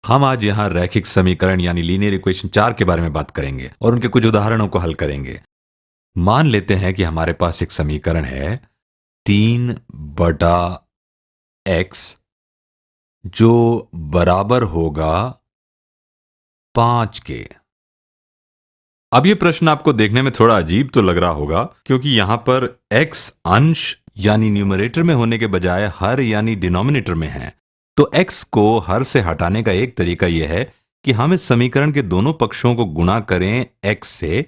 हम आज यहाँ रैखिक समीकरण यानी लीनियर इक्वेशन 4 के बारे में बात करेंगे और उनके कुछ उदाहरणों को हल करेंगे। मान लेते हैं कि हमारे पास एक समीकरण है 3/x जो बराबर होगा 5 के। अब ये प्रश्न आपको देखने में थोड़ा अजीब तो लग रहा होगा क्योंकि यहाँ पर x अंश यानी न्यूमरेटर में होने के बजाय हर यानी डिनोमिनेटर में है। तो x को हर से हटाने का एक तरीका यह है कि हम इस समीकरण के दोनों पक्षों को गुणा करें x से।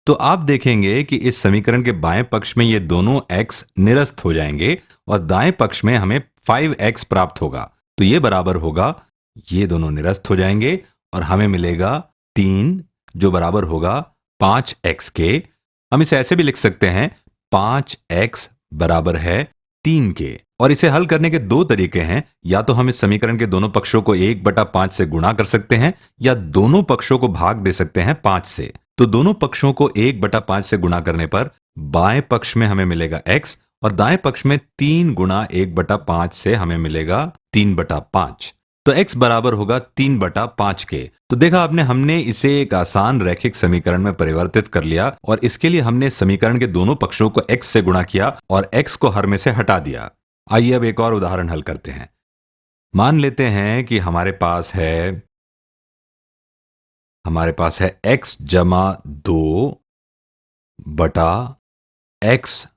तो आप देखेंगे कि इस समीकरण के बाएं पक्ष में ये दोनों x निरस्त हो जाएंगे और दाएं पक्ष में हमें 5x प्राप्त होगा। तो ये बराबर होगा, ये दोनों निरस्त हो जाएंगे और हमें मिलेगा 3 जो बराबर होगा 5x के। हम इसे ऐसे भी लिख सकते हैं 5x बराबर है 3 के। और इसे हल करने के दो तरीके हैं, या तो हम इस समीकरण के दोनों पक्षों को 1/5 से गुणा कर सकते हैं या दोनों पक्षों को भाग दे सकते हैं 5 से। तो दोनों पक्षों को 1/5 से गुणा करने पर बाएं पक्ष में हमें मिलेगा x और दाएं पक्ष में 3 गुणा 1/5 से हमें मिलेगा 3/5। तो x बराबर होगा 3/5 के। तो देखा आपने, हमने इसे एक आसान रैखिक समीकरण में परिवर्तित कर लिया और इसके लिए हमने समीकरण के दोनों पक्षों को x से गुणा किया और x को हर में से हटा दिया। आइए अब एक और उदाहरण हल करते हैं। मान लेते हैं कि हमारे पास है x जमा 2 बटा x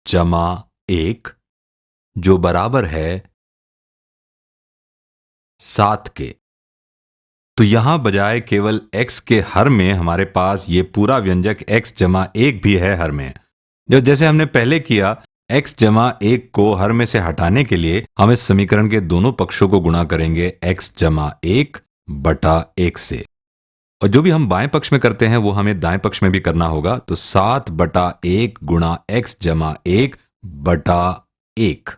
जमा 1 जो बराबर है 7 के। तो यहां बजाय केवल x के हर में हमारे पास ये पूरा व्यंजक x जमा 1 भी है हर में। जैसे हमने पहले किया, x जमा 1 को हर में से हटाने के लिए हम इस समीकरण के दोनों पक्षों को गुणा करेंगे x जमा 1 बटा 1 से। और जो भी हम बाएं पक्ष में करते हैं वो हमें दाएं पक्ष में भी करना होगा। तो 7/1 गुणा x जमा 1 बटा 1।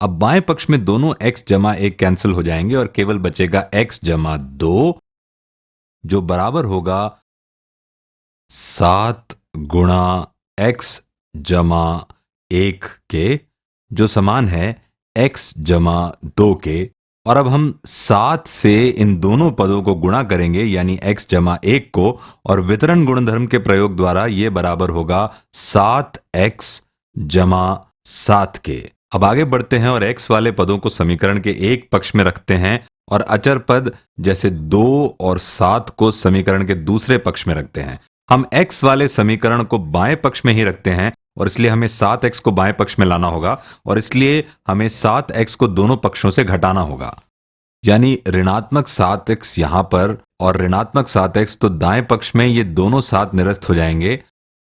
अब बाएं पक्ष में दोनों x जमा 1 कैंसिल हो जाएंगे और केवल बचेगा x जमा 2 जो बराबर होगा 7 गुणा x जमा 1 के, जो समान है x जमा 2 के। और अब हम 7 से इन दोनों पदों को गुणा करेंगे यानी x जमा 1 को, और वितरण गुणधर्म के प्रयोग द्वारा यह बराबर होगा 7x जमा 7 के। अब आगे बढ़ते हैं और x वाले पदों को समीकरण के एक पक्ष में रखते हैं और अचर पद जैसे 2 और 7 को समीकरण के दूसरे पक्ष में रखते हैं। हम x वाले समीकरण को बाएं पक्ष में ही रखते हैं और इसलिए हमें 7x को बाएं पक्ष में लाना होगा और इसलिए हमें 7x को दोनों पक्षों से घटाना होगा। यानी ऋणात्मक 7x यहां पर और ऋणात्मक 7x, तो दाएं पक्ष में ये दोनों 7 निरस्त हो जाएंगे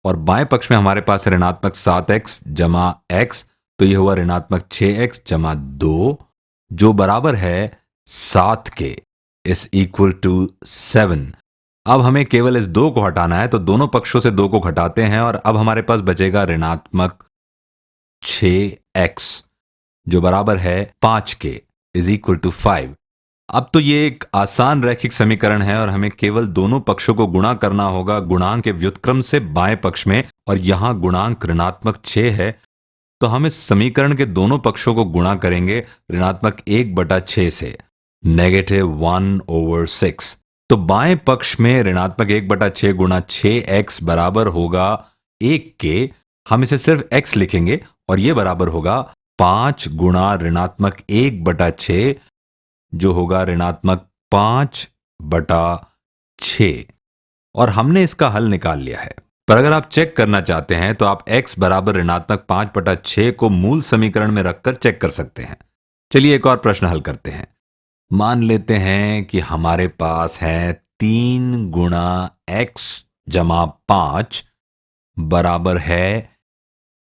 और बाएं पक्ष में हमारे पास ऋणात्मक 7x जमा x, तो ये हुआ ऋणात्मक 6x जमा 2 जो बराबर है 7 के, इज इक्वल टू 7। अब हमें केवल इस 2 को हटाना है, तो दोनों पक्षों से 2 को घटाते हैं और अब हमारे पास बचेगा ऋणात्मक 6x जो बराबर है 5 के, इज इक्वल टू 5। अब तो ये एक आसान रैखिक समीकरण है और हमें केवल दोनों पक्षों को गुणा करना होगा गुणांक के व्युत्क्रम से बाएं पक्ष में, और यहां गुणांक ऋणात्मक 6 है। तो हम इस समीकरण के दोनों पक्षों को गुणा करेंगे ऋणात्मक 1/6 से, -1/6। तो बाएं पक्ष में ऋणात्मक 1/6 गुणा 6x बराबर होगा 1 के। हम इसे सिर्फ x लिखेंगे और यह बराबर होगा 5 गुणा ऋणात्मक 1/6 जो होगा ऋणात्मक 5/6। और हमने इसका हल निकाल लिया है। पर अगर आप चेक करना चाहते हैं तो आप x बराबर ऋणात्मक 5/6 को मूल समीकरण में रखकर चेक कर सकते हैं। चलिए एक और प्रश्न हल करते हैं। मान लेते हैं कि हमारे पास है 3 गुणा x जमा 5 बराबर है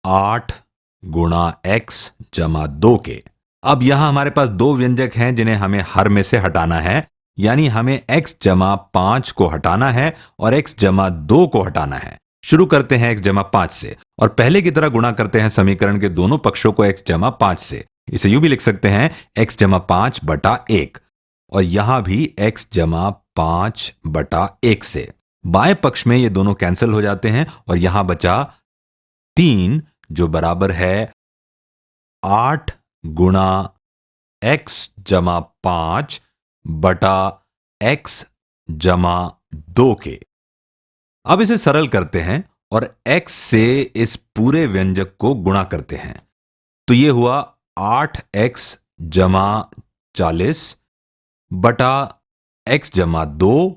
8 गुणा x जमा 2 के। अब यहां हमारे पास दो व्यंजक हैं जिन्हें हमें हर में से हटाना है, यानी हमें x जमा 5 को हटाना है और x जमा 2 को हटाना है। शुरू करते हैं x जमा 5 से और पहले की तरह गुणा करते हैं समीकरण के दोनों पक्षों को x जमा 5 से। इसे यूं भी लिख सकते हैं x जमा 5/1 और यहां भी x जमा 5/1 से। बाएं पक्ष में ये दोनों कैंसिल हो जाते हैं और यहां बचा 3 जो बराबर है 8 गुणा x जमा 5 बटा x जमा 2 के। अब इसे सरल करते हैं और x से इस पूरे व्यंजक को गुणा करते हैं। तो ये हुआ 8x जमा 40 बटा x जमा 2।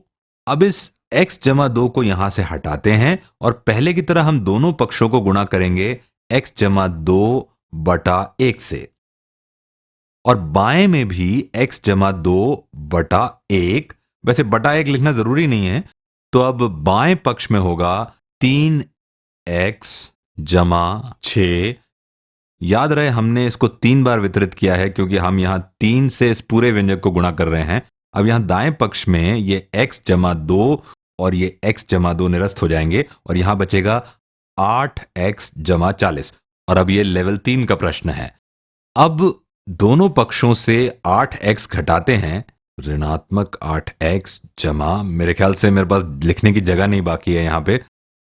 अब इस x जमा 2 को यहां से हटाते हैं और पहले की तरह हम दोनों पक्षों को गुणा करेंगे x जमा 2 बटा 1 से, और बाएं में भी x जमा 2 बटा 1। वैसे बटा 1 लिखना जरूरी नहीं है, तो अब बाएं पक्ष में होगा 3x जमा 6। याद रहे हमने इसको 3 बार वितरित किया है क्योंकि हम यहां 3 से इस पूरे व्यंजक को गुणा कर रहे हैं। अब यहां दाएं पक्ष में ये x जमा 2 और ये x जमा 2 निरस्त हो जाएंगे और यहां बचेगा 8x जमा 40। और अब ये लेवल 3 का प्रश्न है। अब दोनों पक्षों से 8x घटाते हैं, ऋणात्मक 8x जमा, मेरे ख्याल से मेरे पास लिखने की जगह नहीं बाकी है यहां पे,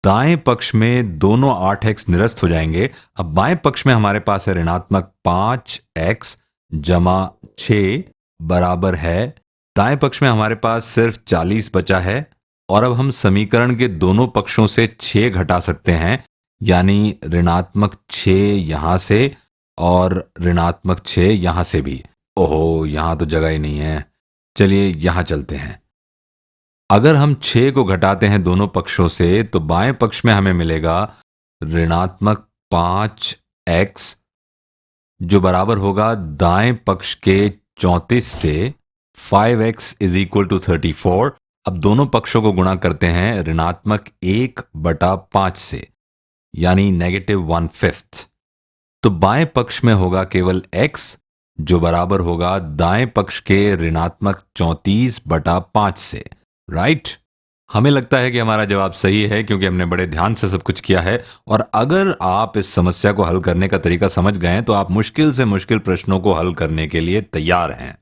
दाएं पक्ष में दोनों 8x निरस्त हो जाएंगे। अब बाएं पक्ष में हमारे पास है ऋणात्मक 5x जमा 6 बराबर है, दाएं पक्ष में हमारे पास सिर्फ 40 बचा है। और अब हम समीकरण के दोनों पक्षों से 6 घटा सकते हैं, यानी ऋणात्मक 6 यहां से और ऋणात्मक 6 यहां से भी। ओहो, यहां तो जगह ही नहीं है, चलिए यहां चलते हैं। अगर हम 6 को घटाते हैं दोनों पक्षों से तो बाएं पक्ष में हमें मिलेगा ऋणात्मक 5x, जो बराबर होगा दाएं पक्ष के 34 से। 5x is equal to 34। अब दोनों पक्षों को गुणा करते हैं ऋणात्मक 1 बटा 5 से, यानी -1/5। तो बाएं पक्ष में होगा केवल x, जो बराबर होगा दाएं पक्ष के ऋणात्मक 34 बटा 5 से। राइट? हमें लगता है कि हमारा जवाब सही है क्योंकि हमने बड़े ध्यान से सब कुछ किया है। और अगर आप इस समस्या को हल करने का तरीका समझ गए तो आप मुश्किल से मुश्किल प्रश्नों को हल करने के लिए तैयार हैं।